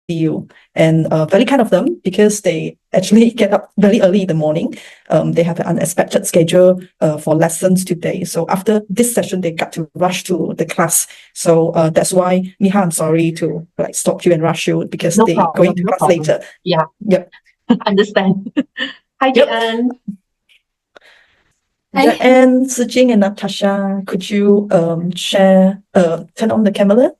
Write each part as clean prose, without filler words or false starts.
you. And very kind of them because they actually get up very early in the morning. They have an unexpected schedule for lessons today. So after this session, they got to rush to the class. So that's why, Miha, I'm sorry to like stop you and rush you because No they're problem, going to no class problem. later. Yeah. Yep. Understand. Hi, Yep. Jan. Hi. And Jing and Natasya, could you share, turn on the camera?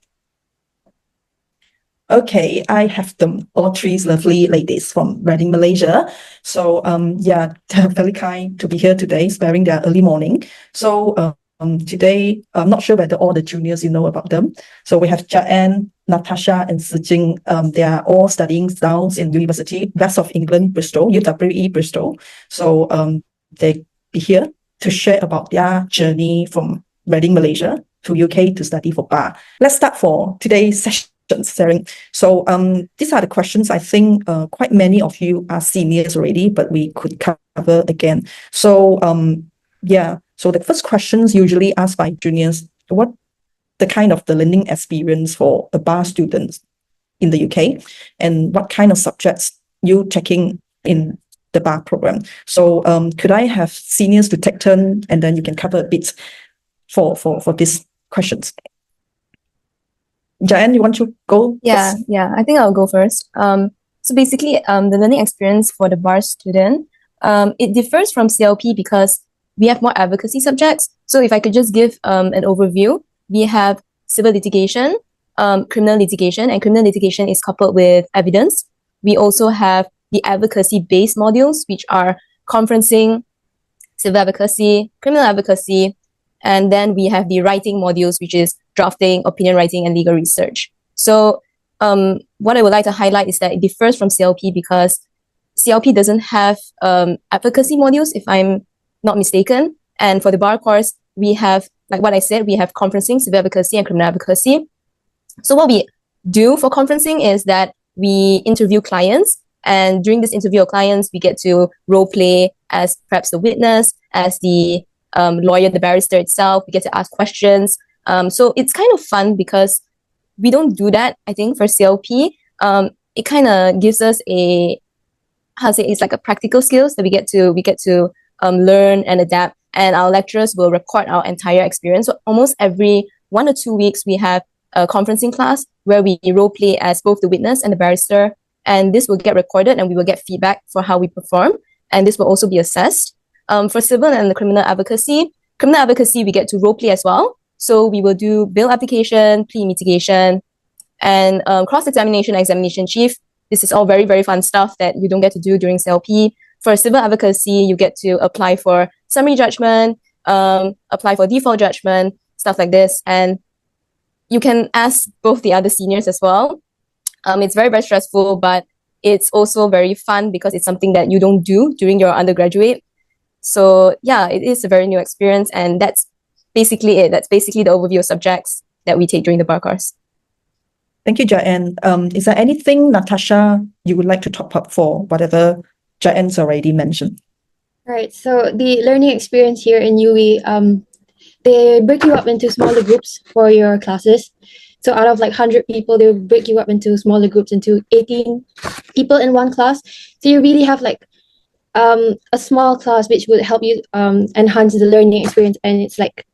Okay, I have them, all three lovely ladies from Reading, Malaysia. So yeah, very kind to be here today, sparing their early morning. So today, I'm not sure whether all the juniors you know about them. So we have Jaen, Natasya, and Jing. They are all studying down in University, West of England, Bristol, UWE Bristol. So they be here to share about their journey from Reading, Malaysia to UK to study for bar. Let's start for today's session. So these are the questions. I think quite many of you are seniors already, but we could cover again. So yeah, so the first questions usually asked by juniors, what the kind of the learning experience for a bar students in the UK, and what kind of subjects you taking in the bar program. So could I have seniors to take turn, and then you can cover a bit for these questions. Jaen, you want to go Yeah, first? yeah, I think I'll go first. So basically, the learning experience for the bar student, it differs from CLP because we have more advocacy subjects. So if I could just give an overview, we have civil litigation, criminal litigation, and criminal litigation is coupled with evidence. We also have the advocacy-based modules, which are conferencing, civil advocacy, criminal advocacy, and then we have the writing modules, which is drafting, opinion writing, and legal research. So what I would like to highlight is that it differs from CLP because CLP doesn't have advocacy modules, if I'm not mistaken. And for the bar course, we have, like what I said, we have conferencing, civil advocacy, and criminal advocacy. So what we do for conferencing is that we interview clients, and during this interview of clients, we get to role play as perhaps the witness, as the lawyer, the barrister itself. We get to ask questions. So it's kind of fun because we don't do that, I think, for CLP. It kind of gives us it's like a practical skills that we get to learn and adapt. And our lecturers will record our entire experience. So almost every 1 or 2 weeks, we have a conferencing class where we role play as both the witness and the barrister. And this will get recorded and we will get feedback for how we perform. And this will also be assessed. For civil and criminal advocacy, we get to role play as well. So we will do bail application, plea mitigation, and cross-examination, examination chief. This is all very, very fun stuff that you don't get to do during CLP. For civil advocacy, you get to apply for summary judgment, apply for default judgment, stuff like this. And you can ask both the other seniors as well. It's very, very stressful, but it's also very fun because it's something that you don't do during your undergraduate. So yeah, it is a very new experience, and that's basically it. That's basically the overview of subjects that we take during the bar course. Thank you, Jaen. Is there anything, Natasya, you would like to top up for whatever Jaen's already mentioned? Right. So the learning experience here in UWE, they break you up into smaller groups for your classes. So out of like 100 people, they'll break you up into smaller groups into 18 people in one class. So you really have like a small class which would help you enhance the learning experience, and it's like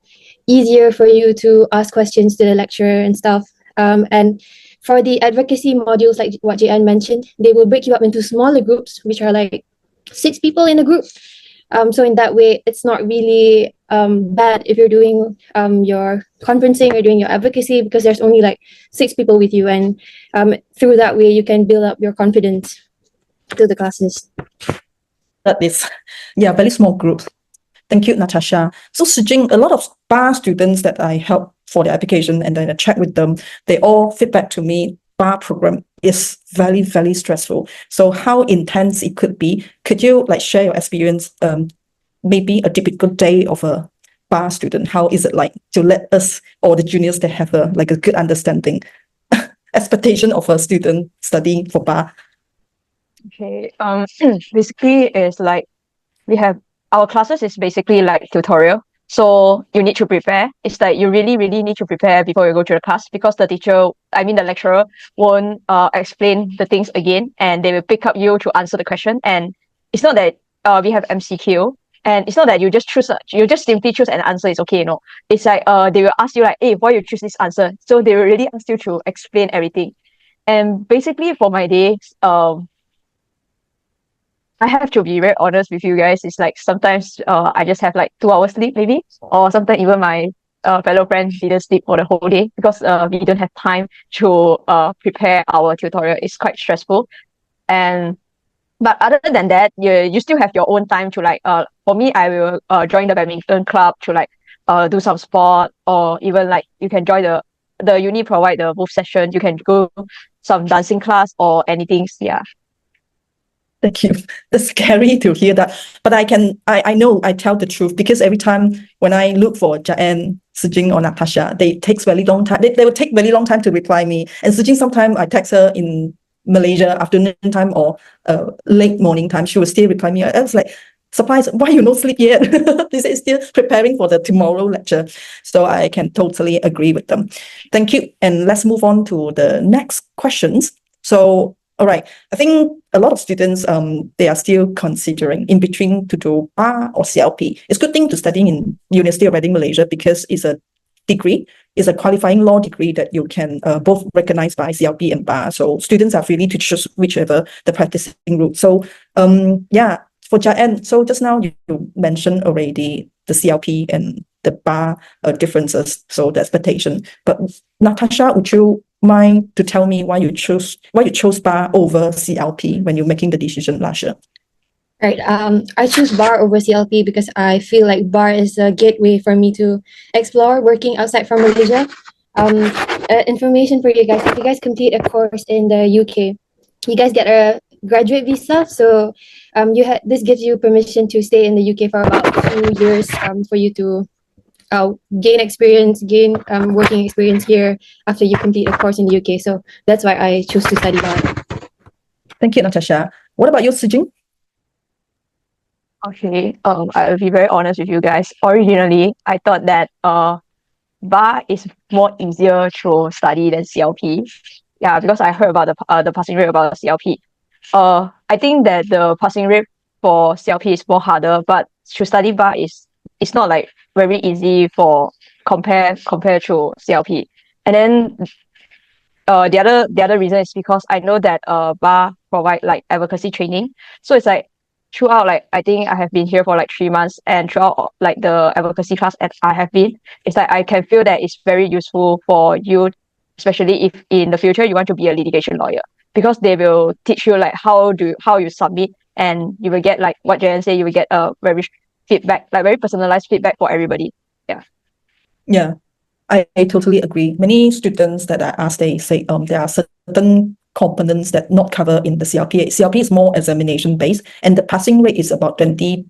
easier for you to ask questions to the lecturer and stuff. And for the advocacy modules, like what Jaen mentioned, they will break you up into smaller groups, which are like 6 people in a group. So in that way, it's not really bad if you're doing your conferencing or doing your advocacy, because there's only like 6 people with you, and through that way, you can build up your confidence to the classes. That is, yeah, very small groups. Thank you, Natasya. So Jing, a lot of bar students that I help for the application and then I chat with them, they all feedback to me, bar program is very, very stressful. So how intense it could be? Could you like share your experience, maybe a typical day of a bar student? How is it like to let us or the juniors that have a good understanding, expectation of a student studying for bar? Okay, basically it's like we have our classes is basically like tutorial. So you need to prepare. It's like you really, really need to prepare before you go to the class, because the the lecturer won't explain the things again, and they will pick up you to answer the question. And it's not that we have MCQ, and it's not that you just simply choose an answer, it's okay, It's like they will ask you like, hey, why you choose this answer? So they will really ask you to explain everything. And basically for my day, I have to be very honest with you guys. It's like sometimes I just have like 2 hours sleep maybe, or sometimes even my fellow friends didn't sleep for the whole day, because we don't have time to prepare our tutorial. It's quite stressful. And but other than that, you still have your own time to like for me, I will join the badminton club to like do some sport, or even like you can join the uni provide the booth session. You can go some dancing class or anything. Yeah. Thank you. It's scary to hear that. But I know I tell the truth, because every time when I look for Jing, Jing or Natasya, they takes very long time. They will take very long time to reply me. And Jing, sometimes I text her in Malaysia afternoon time or late morning time, she will still reply me. I was like, surprised, why you not sleep yet? They say still preparing for the tomorrow lecture. So I can totally agree with them. Thank you. And let's move on to the next questions. So, all right, I think a lot of students, they are still considering in between to do bar or CLP. It's a good thing to study in University of Reading, Malaysia, because it's a degree, is a qualifying law degree that you can both recognize by CLP and bar. So students are free to choose whichever the practicing route. So yeah, for Jaen, so just now you mentioned already the CLP and the bar differences, so the expectation. But Natasya, would you mind to tell me why you chose bar over CLP when you're making the decision last year? Right. I choose bar over CLP because I feel like bar is a gateway for me to explore working outside from Malaysia. Information for you guys: if you guys complete a course in the UK, you guys get a graduate visa. So, this gives you permission to stay in the UK for about 2 years. For you to gain experience, gain working experience here after you complete a course in the UK. So that's why I choose to study bar. Thank you, Natasya. What about you, Jing? Okay, I'll be very honest with you guys. Originally, I thought that bar is more easier to study than CLP. Yeah, because I heard about the passing rate about CLP. I think that the passing rate for CLP is more harder, but to study bar it's not like very easy for compare to CLP. And then the other reason is because I know that bar provide like advocacy training. So it's like throughout, like I think I have been here for like 3 months, and throughout like the advocacy class that I have been, it's like I can feel that it's very useful for you, especially if in the future you want to be a litigation lawyer, because they will teach you like how you submit, and you will get like what Jan said, you will get a very very personalized feedback for everybody. Yeah. Yeah, I totally agree. Many students that I asked, they say there are certain components that not covered in the CLP. CLP is more examination based, and the passing rate is about 20%.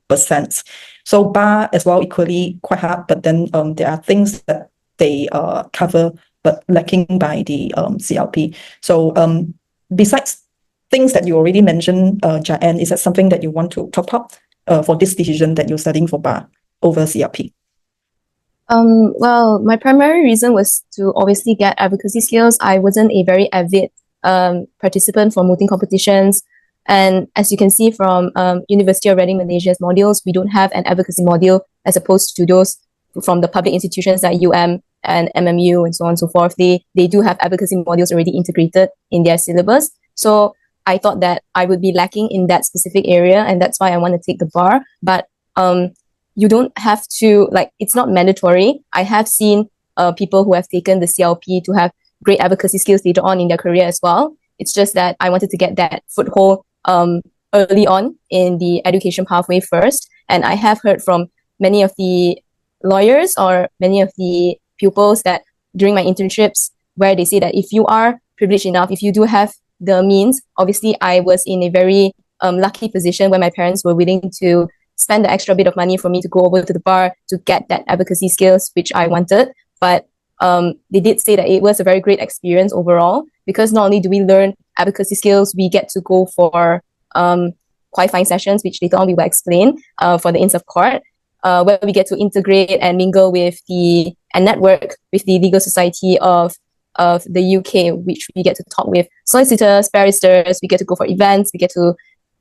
So bar as well, equally quite hard, but then there are things that they cover but lacking by the CLP. So besides things that you already mentioned, Jaen, is that something that you want to top up for this decision that you're studying for bar over CLP? Well, my primary reason was to obviously get advocacy skills. I wasn't a very avid participant for mooting competitions. And as you can see from University of Reading Malaysia's modules, we don't have an advocacy module as opposed to those from the public institutions like UM and MMU and so on and so forth. They do have advocacy modules already integrated in their syllabus. So I thought that I would be lacking in that specific area, and that's why I want to take the bar. But you don't have to, like, it's not mandatory. I have seen people who have taken the CLP to have great advocacy skills later on in their career as well. It's just that I wanted to get that foothold early on in the education pathway first. And I have heard from many of the lawyers or many of the pupils that during my internships, where they say that if you are privileged enough, if you do have the means, obviously I was in a very lucky position where my parents were willing to spend the extra bit of money for me to go over to the bar to get that advocacy skills, which I wanted. But they did say that it was a very great experience overall, because not only do we learn advocacy skills, we get to go for qualifying sessions, which later on we will explain for the Inns of Court. where we get to integrate and mingle with and network with the legal society of the UK, which we get to talk with solicitors, barristers, we get to go for events, we get to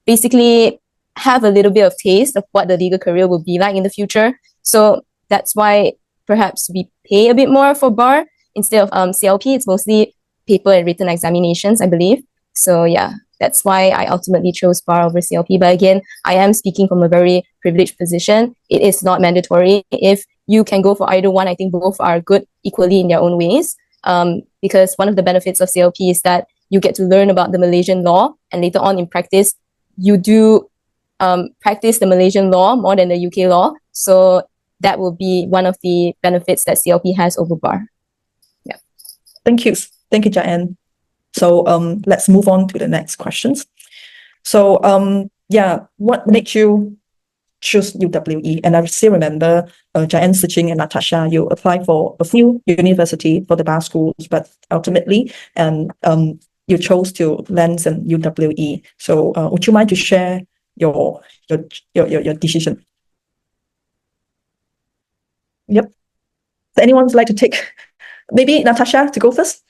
basically have a little bit of taste of what the legal career will be like in the future. So that's why perhaps we pay a bit more for bar instead of CLP. It's mostly paper and written examinations, I believe. So yeah, that's why I ultimately chose bar over CLP. But again, I am speaking from a very privileged position. It is not mandatory. If you can go for either one, I think both are good equally in their own ways. Because one of the benefits of CLP is that you get to learn about the Malaysian law, and later on in practice, you do practice the Malaysian law more than the UK law. So that will be one of the benefits that CLP has over bar. Yeah. Thank you. Thank you, Jayan. So let's move on to the next questions. So yeah, what makes you choose UWE? And I still remember Jayan, Jing, and Natasya, you applied for a few university for the bar schools, but ultimately you chose to land in UWE. So would you mind to share your decision? Yep. Does anyone like to take, maybe Natasya to go first?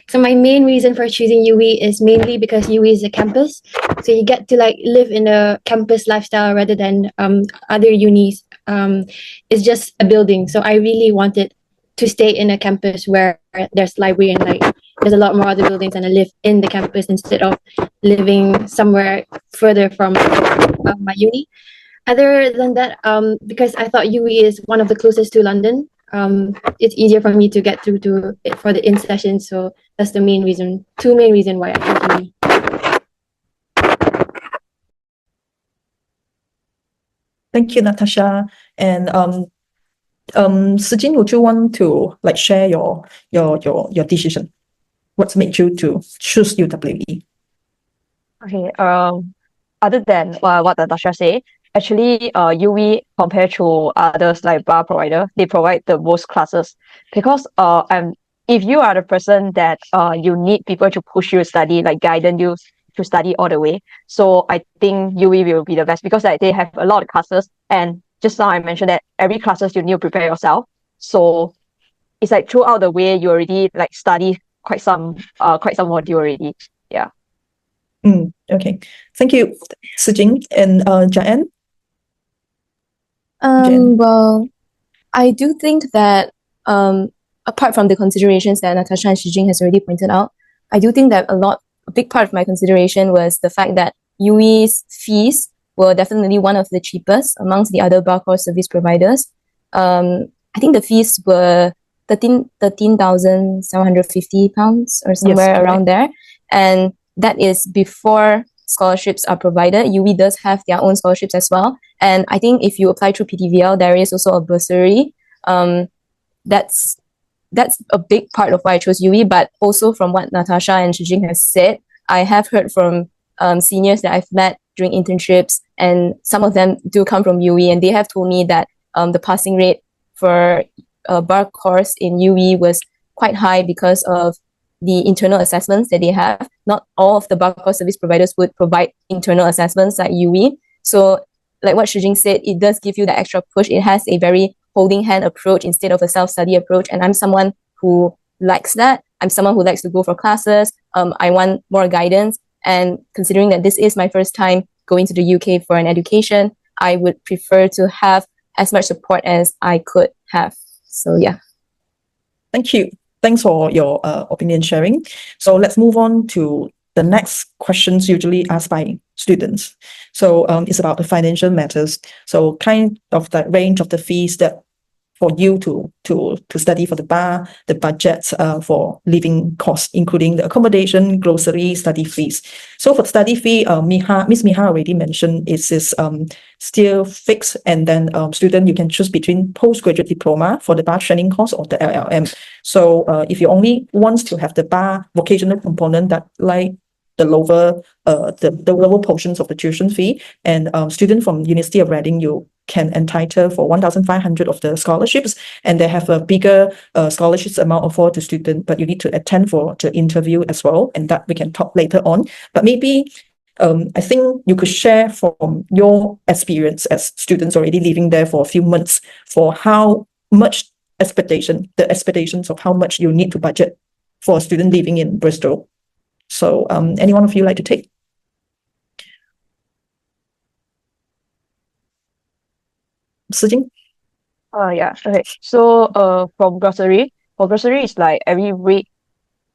So my main reason for choosing UWE is mainly because UWE is a campus. So you get to like live in a campus lifestyle rather than other unis. It's just a building. So I really wanted to stay in a campus where there's library and like there's a lot more other buildings, and I live in the campus instead of living somewhere further from my uni. Other than that, because I thought UWE is one of the closest to London, it's easier for me to get through to it for the in session. So that's the main reason, two main reasons why I chose UWE. Thank you, Natasya. And Jing, would you want to like share your decision? What made you to choose UWE? Okay. Other than what Natasya said, actually, UWE compared to others like bar provider, they provide the most classes because if you are the person that you need people to push you to study, like guiding you to study all the way. So I think UWE will be the best because like they have a lot of classes, and just now I mentioned that every classes you need to prepare yourself. So it's like throughout the way you already like study quite some module already. Yeah. Okay. Thank you, Jing. And Jayan? Well, I do think that apart from the considerations that Natasya and Jing has already pointed out, I do think that a big part of my consideration was the fact that UWE's fees were definitely one of the cheapest amongst the other bar course service providers. I think the fees were 13,750 pounds or somewhere around there. And that is before scholarships are provided. UWE does have their own scholarships as well. And I think if you apply through PDVL, there is also a bursary. That's a big part of why I chose UWE, but also from what Natasya and Jing has said, I have heard from seniors that I've met during internships, and some of them do come from UWE, and they have told me that the passing rate for a bar course in UWE was quite high because of the internal assessments that they have. Not all of the bar course service providers would provide internal assessments like UWE. So like what Jing said, it does give you that extra push. It has a very holding hand approach instead of a self-study approach. And I'm someone who likes that. I'm someone who likes to go for classes. I want more guidance. And considering that this is my first time going to the UK for an education, I would prefer to have as much support as I could have. So yeah. Thank you. Thanks for your opinion sharing. So let's move on to the next questions usually asked by students. So it's about the financial matters. So kind of the range of the fees that for you to study for the bar, the budgets for living costs, including the accommodation, grocery, study fees. So for study fee, Miss Miha already mentioned it is still fixed, and then student, you can choose between postgraduate diploma for the bar training course or the LLM. So if you only want to have the bar vocational component that like the lower portions of the tuition fee, and student from University of Reading, you can entitle for 1,500 of the scholarships, and they have a bigger scholarships amount afforded to student, but you need to attend for the interview as well, and that we can talk later on. But maybe I think you could share from your experience as students already living there for a few months for how much the expectations of how much you need to budget for a student living in Bristol. So any one of you like to take? Jing? Yeah. Okay. So for grocery is like every week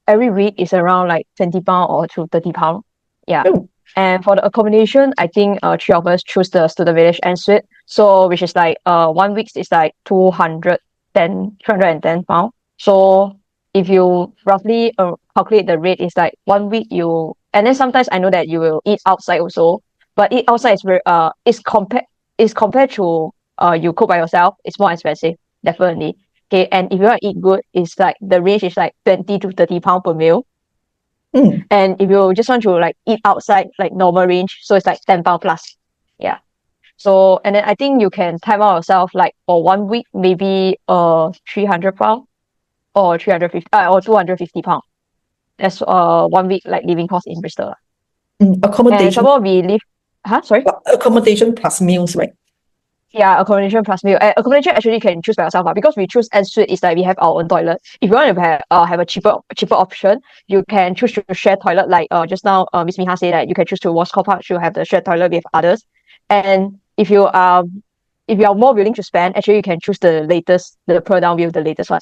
is around like £20 or to £30. Yeah. Oh. And for the accommodation, I think three of us choose the student village en suite. So which is like 1 week is like £210. So if you roughly calculate the rate, is like 1 week and then sometimes I know that you will eat outside also, but eat outside is very is compared to you cook by yourself, it's more expensive, definitely. Okay, and if you want to eat good, it's like the range is like £20 to £30 per meal. And if you just want to like eat outside, like normal range, so it's like £10 plus. Yeah. So and then I think you can time out yourself like for 1 week, maybe £300 or 350 or £250. That's 1 week like living cost in Bristol. And Accommodation. some more we live sorry? Accommodation plus meals, right? Yeah, accommodation plus meal. Accommodation actually you can choose by yourself, but because we choose en suite, it's like we have our own toilet. If you want to have a cheaper option, you can choose to share toilet. Like just now, Miss Miha said that you can choose to wash car park to have the shared toilet with others. And if you are more willing to spend, actually you can choose the pearl down view, the latest one.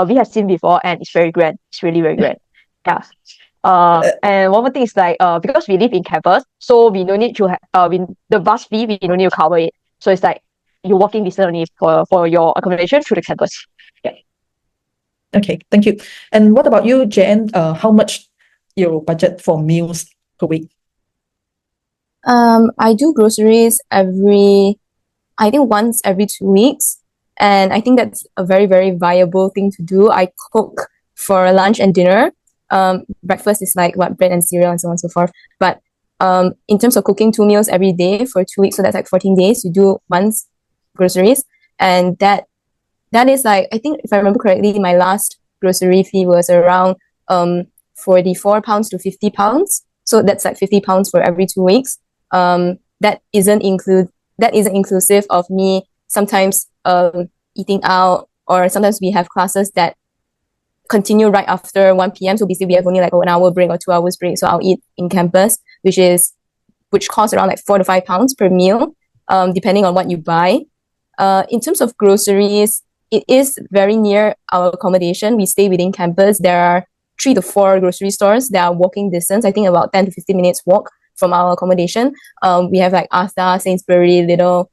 We have seen before, and it's very grand. It's really very grand. Yeah. And one more thing is like because we live in campus, so we don't need to have the bus fee, we don't need to cover it. So it's like you're walking distance only for your accommodation through the campus. Yeah. Okay, thank you. And what about you, Jen? How much your budget for meals per week? I do groceries I think once every 2 weeks. And I think that's a very, very viable thing to do. I cook for lunch and dinner. Breakfast is like bread and cereal and so on and so forth. But in terms of cooking 2 meals every day for 2 weeks, so that's like 14 days, you do once groceries. And that is like, I think if I remember correctly, my last grocery fee was around £44 to £50. So that's like £50 for every 2 weeks. That isn't inclusive of me sometimes eating out, or sometimes we have classes that continue right after 1 p.m. So basically we have only like 1 hour break or 2 hours break. So I'll eat in campus, which costs around like £4 to £5 per meal, depending on what you buy. In terms of groceries, it is very near our accommodation. We stay within campus. There are 3 to 4 grocery stores that are walking distance. I think about 10 to 15 minutes walk from our accommodation. We have like Asda, Sainsbury, Lidl,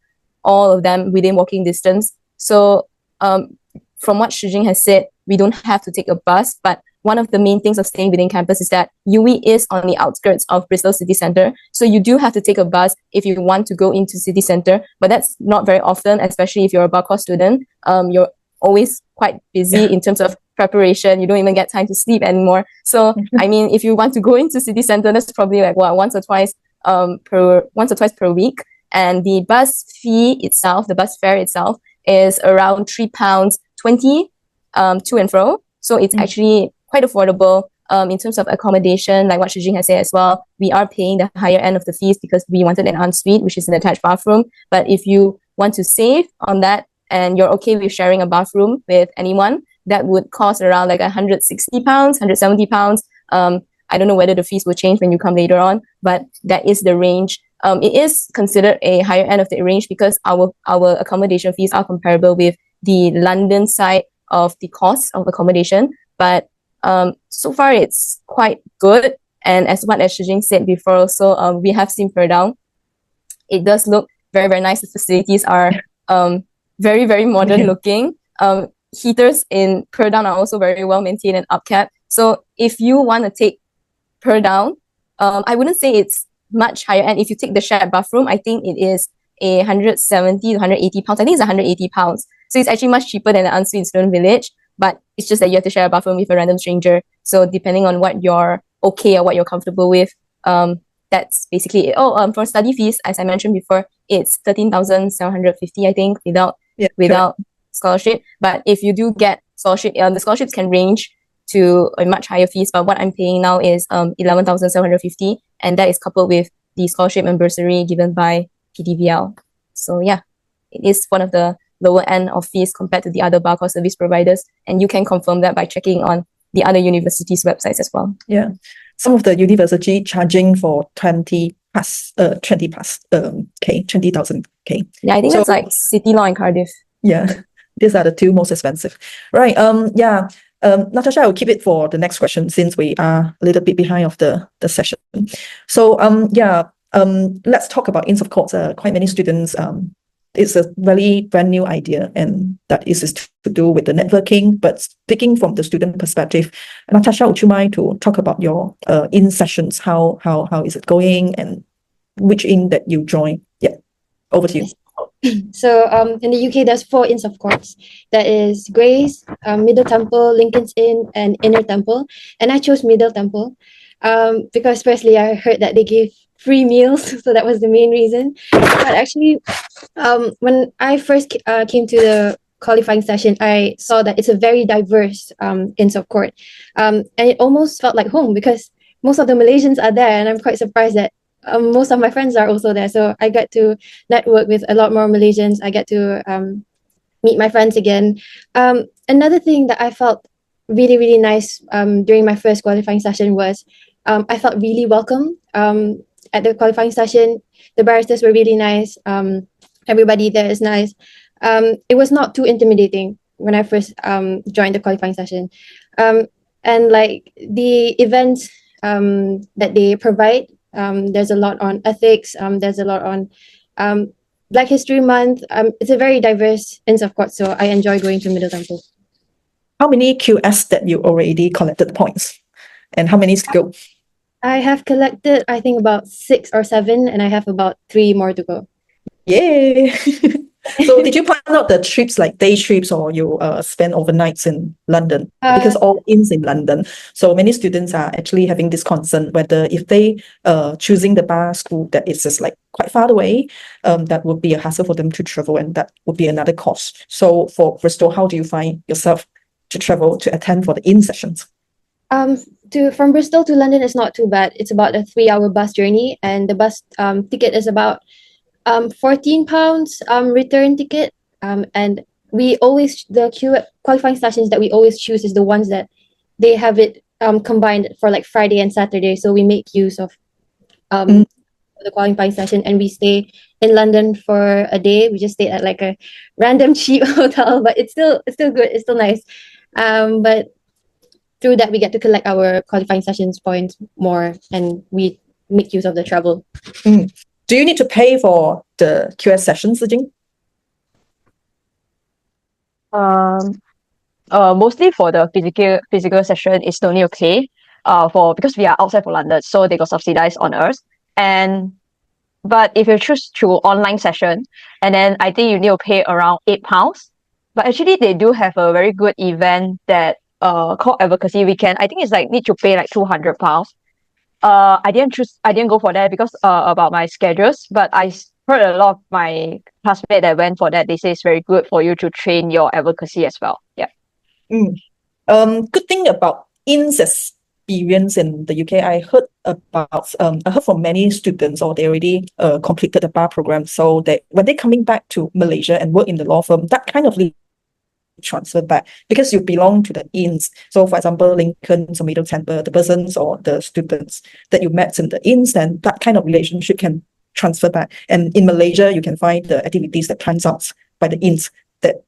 all of them within walking distance. So from what Jing has said, we don't have to take a bus, but one of the main things of staying within campus is that UWE is on the outskirts of Bristol City Centre. So you do have to take a bus if you want to go into City Centre, but that's not very often, especially if you're a bar course student. You're always quite busy in terms of preparation. You don't even get time to sleep anymore. So, I mean, if you want to go into City Centre, that's probably like once or twice per week. And the bus fare itself is around £3.20 to and fro. So it's actually quite affordable. In terms of accommodation, like what Jing has said as well, we are paying the higher end of the fees because we wanted an ensuite, which is an attached bathroom. But if you want to save on that and you're okay with sharing a bathroom with anyone, that would cost around like £160, £170. I don't know whether the fees will change when you come later on, but that is the range. It is considered a higher end of the range because our accommodation fees are comparable with the London side of the cost of accommodation. But so far it's quite good. And as Jing said before also, we have seen Pearl Down. It does look very, very nice. The facilities are very, very modern looking. Heaters in Pearl Down are also very well maintained and upkept. So if you want to take Pearl Down, I wouldn't say it's much higher end. If you take the shared bathroom, I think it is £170 to £180. I think it's £180. So it's actually much cheaper than the ensuite in Student Village, but it's just that you have to share a bathroom with a random stranger. So depending on what you're okay or what you're comfortable with, that's basically it. For study fees, as I mentioned before, it's 13,750, I think, without scholarship. But if you do get scholarship, the scholarships can range to a much higher fees. But what I'm paying now is 11,750, and that is coupled with the scholarship and bursary given by PDVL. So yeah, it is one of the lower end of fees compared to the other bar course service providers, and you can confirm that by checking on the other universities' websites as well. Yeah, some of the university charging for 20,000 K. Yeah, I think So- that's like City Law in Cardiff. Yeah, these are the two most expensive. Right. Natasha, I will keep it for the next question since we are a little bit behind of the session. So let's talk about Inns of Courts. Quite many students it's a very brand new idea, and that is to do with the networking. But speaking from the student perspective, Natasha, would you mind to talk about your in sessions? How is it going, and which inn that you join? Yeah, over to you. So in the UK, there's 4 Inns of Courts. That is Grace, Middle Temple, Lincoln's Inn, and Inner Temple. And I chose Middle Temple because firstly, I heard that they gave free meals, so that was the main reason. But actually, when I first came to the qualifying session, I saw that it's a very diverse Inns of Court. And it almost felt like home because most of the Malaysians are there, and I'm quite surprised that most of my friends are also there. So I get to network with a lot more Malaysians. I get to meet my friends again. Another thing that I felt really, really nice during my first qualifying session was I felt really welcome at the qualifying session. The barristers were really nice. Everybody there is nice. It was not too intimidating when I first joined the qualifying session. And like the events that they provide, there's a lot on ethics, there's a lot on Black History Month. It's a very diverse Inns of Court, so I enjoy going to Middle Temple. How many QS that you already collected points, and how many to go? I have collected, I think, about 6 or 7, and I have about 3 more to go. Yay! So did you plan out the trips, like day trips, or you spend overnights in London? Because all inns in London, so many students are actually having this concern whether if they choosing the bar school that is just like quite far away, that would be a hassle for them to travel, and that would be another cost. So for Bristol, how do you find yourself to travel to attend for the inn sessions? From Bristol to London is not too bad. It's about a 3-hour bus journey, and the bus ticket is about £14 return ticket. And we always qualifying sessions that we always choose is the ones that they have it combined for like Friday and Saturday. So we make use of the qualifying session, and we stay in London for a day. We just stay at like a random cheap hotel, but it's still good. It's still nice. But through that, we get to collect our qualifying sessions points more, and we make use of the travel. Do you need to pay for the QS sessions, Jing? Mostly for the physical session, it's only okay. Because we are outside for London, so they got subsidized on us. But if you choose through online session, and then I think you need to pay around £8. But actually, they do have a very good event that called Advocacy Weekend. I think it's like need to pay like £200. I didn't go for that because about my schedules, but I heard a lot of my classmates that went for that. They say it's very good for you to train your advocacy as well. Yeah. Good thing about INS experience in the UK, I heard from many students, or they already completed the bar program, so that when they're coming back to Malaysia and work in the law firm, that kind of transfer back because you belong to the inns. So for example, Lincoln or Middle Temple, the persons or the students that you met in the inns, then that kind of relationship can transfer back. And in Malaysia, you can find the activities that turns out by the inns that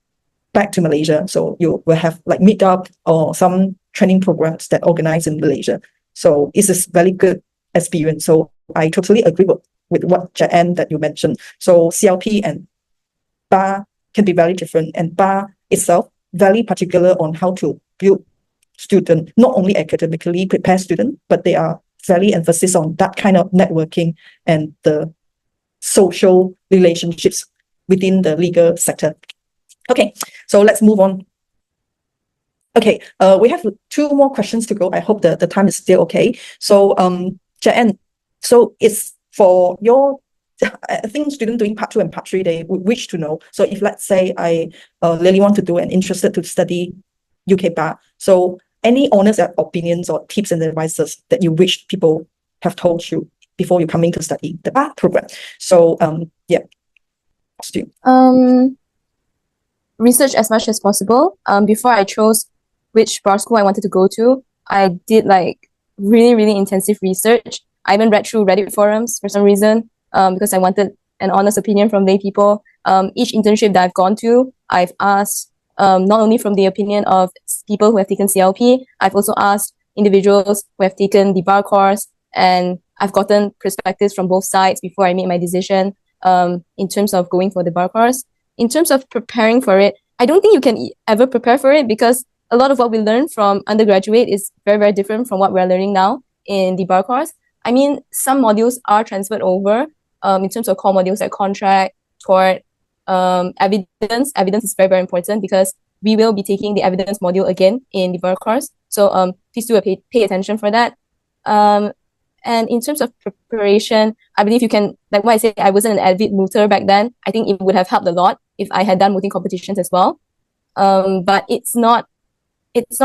back to Malaysia. So you will have like meetup or some training programs that organize in Malaysia. So it's a very good experience. So I totally agree with what Jaen that you mentioned. So CLP and bar can be very different, and bar itself very particular on how to build student, not only academically prepare student, but they are very emphasis on that kind of networking and the social relationships within the legal sector. Okay, so let's move on. Okay, we have 2 more questions to go. I hope the time is still okay. So Jaen, so it's for your I think students doing part 2 and part 3, they would wish to know. So if let's say I really want to do and interested to study UK bar, so any honest opinions or tips and advices that you wish people have told you before you coming to study the bar program. So yeah, Stu. Research as much as possible. Before I chose which bar school I wanted to go to, I did like really, really intensive research. I even read through Reddit forums for some reason, because I wanted an honest opinion from lay people. Each internship that I've gone to, I've asked not only from the opinion of people who have taken CLP, I've also asked individuals who have taken the bar course, and I've gotten perspectives from both sides before I made my decision in terms of going for the bar course. In terms of preparing for it, I don't think you can ever prepare for it because a lot of what we learn from undergraduate is very, very different from what we're learning now in the bar course. I mean, some modules are transferred over in terms of core modules like contract, tort, evidence. Evidence is very, very important because we will be taking the evidence module again in the bar course. So please do pay attention for that. And in terms of preparation, I believe you can, like what I said, I wasn't an avid mooter back then. I think it would have helped a lot if I had done mooting competitions as well. But it's not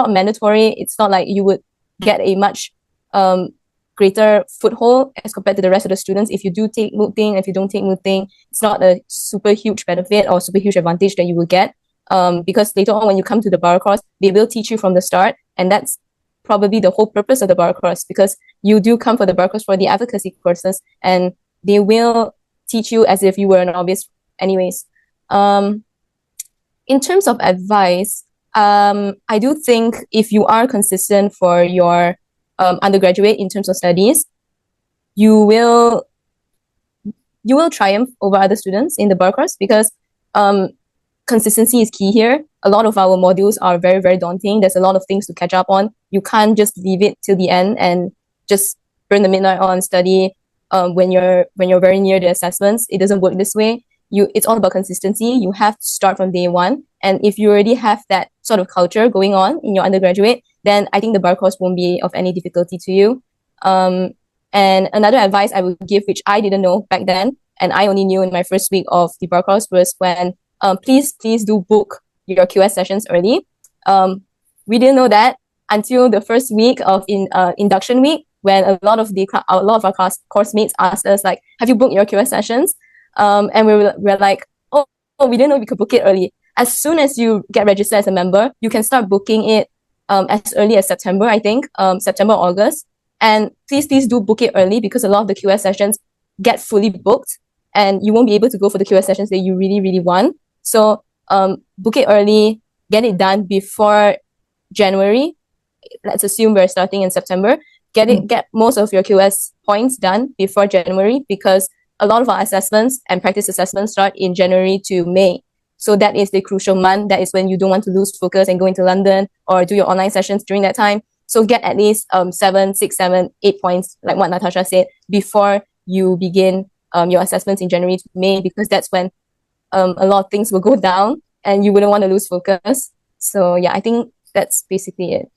mandatory. It's not like you would get a much greater foothold as compared to the rest of the students. If you do take mooting, if you don't take mooting, it's not a super huge benefit or super huge advantage that you will get. Because later on when you come to the bar course, they will teach you from the start, and that's probably the whole purpose of the bar course, because you do come for the bar course for the advocacy courses, and they will teach you as if you were an obvious anyways. In terms of advice, I do think if you are consistent for your undergraduate in terms of studies, you will triumph over other students in the bar course because consistency is key here. A lot of our modules are very, very daunting. There's a lot of things to catch up on. You can't just leave it till the end and just burn the midnight on study when you're very near the assessments. It doesn't work this way. It's all about consistency. You have to start from day one. And if you already have that sort of culture going on in your undergraduate, then I think the bar course won't be of any difficulty to you. And another advice I would give, which I didn't know back then, and I only knew in my first week of the bar course, was when please do book your QS sessions early. We didn't know that until the first week of induction week, when a lot of our course mates asked us like, have you booked your QS sessions? And we're like, oh, we didn't know we could book it early. As soon as you get registered as a member, you can start booking it as early as September, I think, September, August. And please do book it early because a lot of the QS sessions get fully booked and you won't be able to go for the QS sessions that you really, really want. So book it early, get it done before January. Let's assume we're starting in September. Get most of your QS points done before January because a lot of our assessments and practice assessments start in January to May. So that is the crucial month. That is when you don't want to lose focus and go into London or do your online sessions during that time. So get at least 7, 6, 7, 8 points, like what Natasya said, before you begin your assessments in January to May, because that's when a lot of things will go down and you wouldn't want to lose focus. So yeah, I think that's basically it.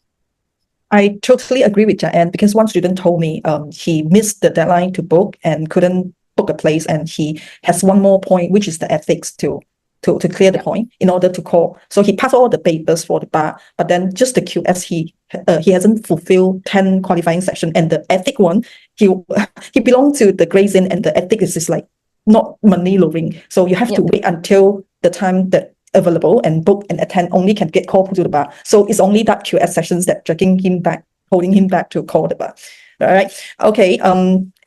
I totally agree with Jaen because one student told me he missed the deadline to book and couldn't book a place, and he has one more point, which is the ethics to clear the point in order to call. So he passed all the papers for the bar, but then just the QS he hasn't fulfilled 10 qualifying section, and the ethic one he belonged to the grades in, and the ethic is just like not money laundering. So you have to wait until the time that available and book and attend only can get called to the bar. So it's only that QS sessions that dragging him back, holding him back to call the bar. All right. Okay.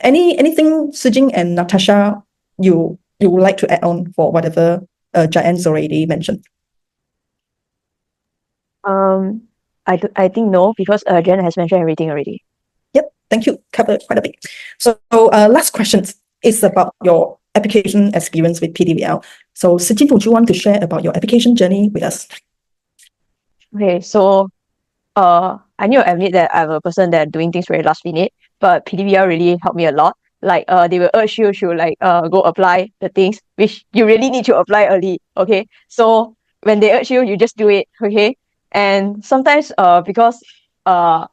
Anything Jing and Natasya you would like to add on for whatever Jaen's already mentioned? I think no, because Jen has mentioned everything already. Yep. Thank you. Covered quite a bit. So last question is about your application experience with PDVL. So Jing, would you want to share about your application journey with us? Okay, so I need to admit that I'm a person that doing things very last minute, but PDVL really helped me a lot. Like they will urge you to like go apply the things which you really need to apply early. Okay, so when they urge you, you just do it. Okay, and sometimes because I'm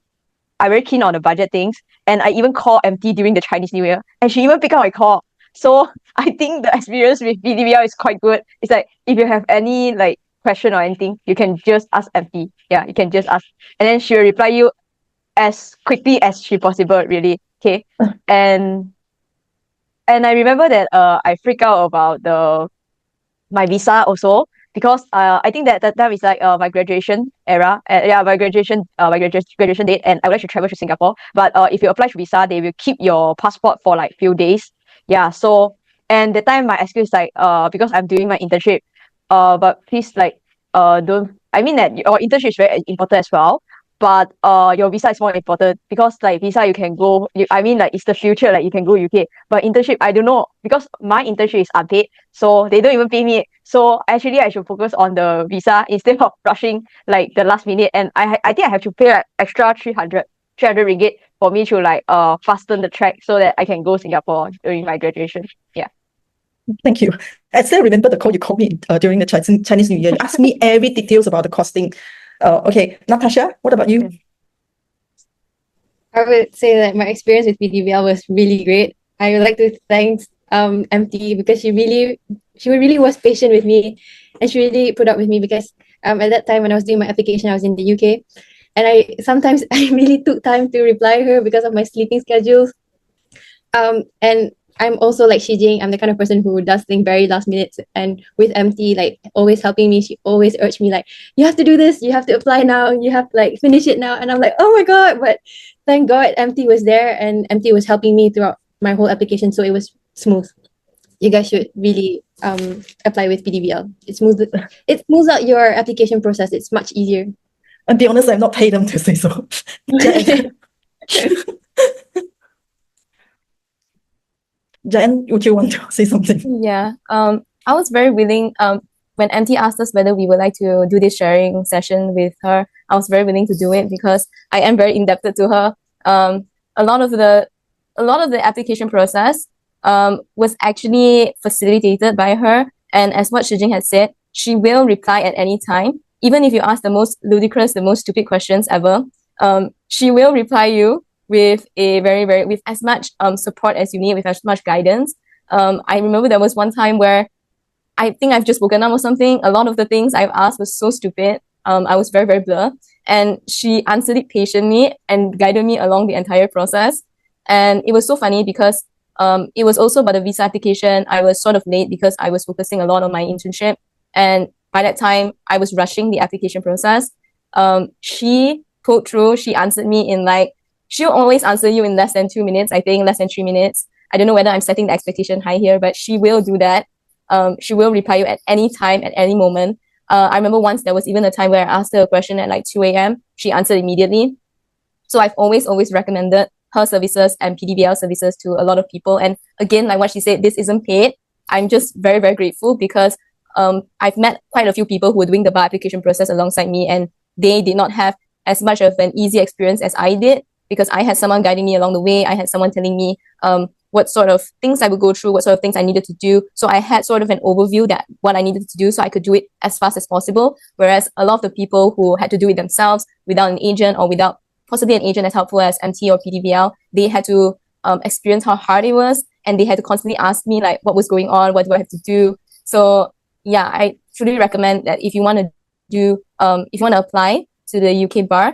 very keen on the budget things, and I even call MT during the Chinese New Year, and she even pick up my call. So I think the experience with PDVL is quite good. It's like if you have any like question or anything, you can just ask MT. Yeah, you can just ask, and then she'll reply you as quickly as she possible. Really, okay. And and I remember that I freaked out about my visa also, because I think that time is like my graduation era, yeah, my graduation date, and I would like to travel to Singapore. But if you apply for visa, they will keep your passport for like few days. Yeah, so and the time my excuse is like because I'm doing my internship, but please like don't, I mean that your internship is very important as well, but your visa is more important, because like visa you can go, I mean like it's the future, like you can go UK, but internship I don't know, because my internship is unpaid, so they don't even pay me. So actually I should focus on the visa instead of rushing like the last minute, and I think I have to pay like extra 300 ringgit for me to like fasten the track so that I can go Singapore during my graduation. Yeah. Thank you. I still remember the call you called me during the Chinese New Year. You asked me every details about the costing. Okay, Natasya, what about you? I would say that my experience with PDVL was really great. I would like to thank MT, because she really was patient with me, and she really put up with me, because at that time when I was doing my application, I was in the UK, and I sometimes I really took time to reply her because of my sleeping schedules. And I'm also like Jing. I'm the kind of person who does things very last minute. And with MT, like always helping me, she always urged me like, you have to do this, you have to apply now, you have to like finish it now. And I'm like, oh my God. But thank God MT was there, and MT was helping me throughout my whole application. So it was smooth. You guys should really apply with PDVL. It smooths out your application process. It's much easier. And be honest, I've not paid them to say so. Jen, would you want to say something? Yeah. I was very willing. When MT asked us whether we would like to do this sharing session with her, I was very willing to do it because I am very indebted to her. A lot of the application process was actually facilitated by her, and as what Jing had said, she will reply at any time, even if you ask the most ludicrous, the most stupid questions ever. She will reply you with with as much support as you need, with as much guidance. I remember there was one time where I think I've just woken up or something. A lot of the things I've asked was so stupid. I was very blur, and she answered it patiently and guided me along the entire process. And it was so funny because it was also about the visa application. I was sort of late because I was focusing a lot on my internship, and by that time I was rushing the application process. She pulled through. She answered me in like, she'll always answer you in less than 2 minutes, I think less than 3 minutes. I don't know whether I'm setting the expectation high here, but she will do that. She will reply you at any time, at any moment. I remember once there was even a time where I asked her a question at like 2 a.m. She answered immediately. So I've always recommended her services and PDVL services to a lot of people. And again, like what she said, this isn't paid. I'm just very grateful because I've met quite a few people who were doing the bar application process alongside me, and they did not have as much of an easy experience as I did, because I had someone guiding me along the way. I had someone telling me what sort of things I would go through, what sort of things I needed to do. So I had sort of an overview that what I needed to do so I could do it as fast as possible. Whereas a lot of the people who had to do it themselves without an agent, or without possibly an agent as helpful as MT or PDVL, they had to experience how hard it was, and they had to constantly ask me like what was going on, what do I have to do. So yeah, I truly recommend that if you want to do, if you want to apply to the UK bar,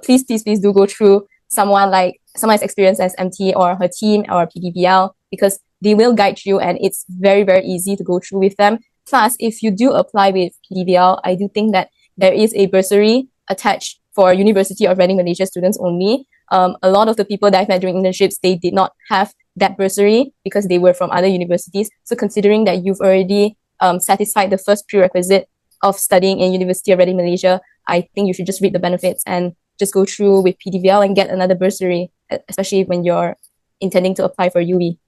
please do go through someone as experienced as MT or her team or PDVL, because they will guide you, and it's very easy to go through with them. Plus, if you do apply with PDVL, I do think that there is a bursary attached for University of Reading Malaysia students only. A lot of the people that I've met during internships, they did not have that bursary because they were from other universities. So considering that you've already satisfied the first prerequisite of studying in University of Reading Malaysia, I think you should just reap the benefits and just go through with PDVL and get another bursary, especially when you're intending to apply for UWE.